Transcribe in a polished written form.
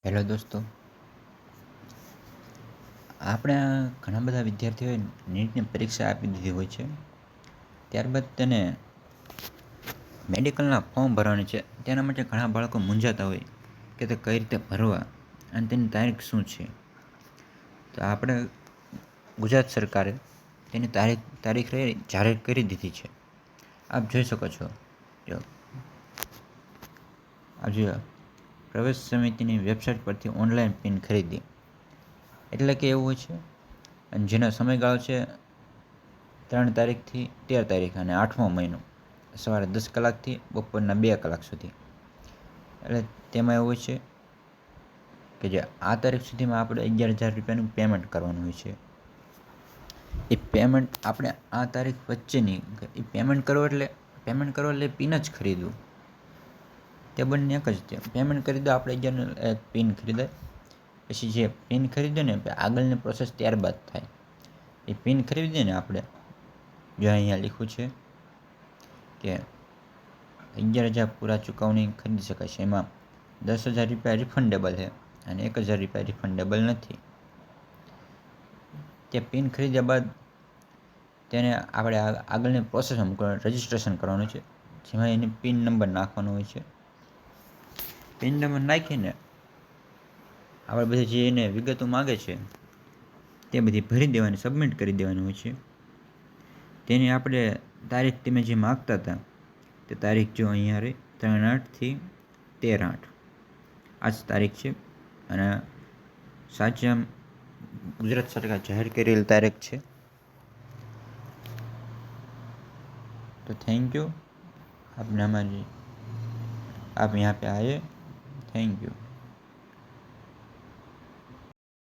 Hello દોસ્તો, આપણે ઘણા બધા વિદ્યાર્થીઓએ નીટની પરીક્ષા આપી દીધી હોય છે. ત્યારબાદ તેને મેડિકલના ફોર્મ ભરવાની છે. તેના માટે ઘણા બાળકો મૂંઝાતા હોય કે તે કઈ રીતે ભરવા અને તેની તારીખ શું છે. તો આપણે ગુજરાત સરકારે તેની તારીખ જાહેર કરી દીધી છે. આપ જોઈ શકો છો. આજે પ્રવેશ સમિતિની વેબસાઇટ પરથી ઓનલાઈન પિન ખરીદી એટલે કે એવું હોય છે, અને જેનો સમયગાળો છે 3 તારીખથી 13 તારીખ અને 8મો મહિનો સવારે 10 કલાકથી બપોરના 2 કલાક સુધી. એટલે તેમાં એવું હોય છે કે જે આ તારીખ સુધીમાં આપણે 11,000 રૂપિયાનું પેમેન્ટ કરવાનું હોય છે. એ પેમેન્ટ આપણે આ તારીખ વચ્ચેની એ પેમેન્ટ કરો એટલે પિન જ ખરીદવું. તે બંને એક જ છે. પેમેન્ટ કરી દો આપણે 11 પિન ખરીદાય. પછી જે પિન ખરીદે ને આગળની પ્રોસેસ ત્યારબાદ થાય. એ પિન ખરીદીએ ને આપણે, જો અહીંયા લખ્યું છે કે 11,000 પૂરા ચૂકવણી ખરીદી શકાય છે. એમાં 10,000 રૂપિયા રિફંડેબલ છે અને 1,000 રૂપિયા રિફંડેબલ નથી. તે પિન ખરીદ્યા બાદ તેને આપણે આગળની પ્રોસેસમાં રજિસ્ટ્રેશન કરવાનું છે, જેમાં એની પિન નંબર નાખવાનો હોય છે. પિન નંબર નાખીને આપણે બધી જે એને વિગતો માગે છે તે બધી ભરી દેવાની, સબમિટ કરી દેવાની હોય છે. તેની આપણે તારીખ તમે જે માગતા હતા તે તારીખ જો અહીંયા રહી 3/8 થી 13/8 આ જ તારીખ છે અને સાચી ગુજરાત સરકાર જાહેર કરેલી તારીખ છે. तो थैंक यू, आपने हमारी आप यहाँ पे आए, थैंक यू.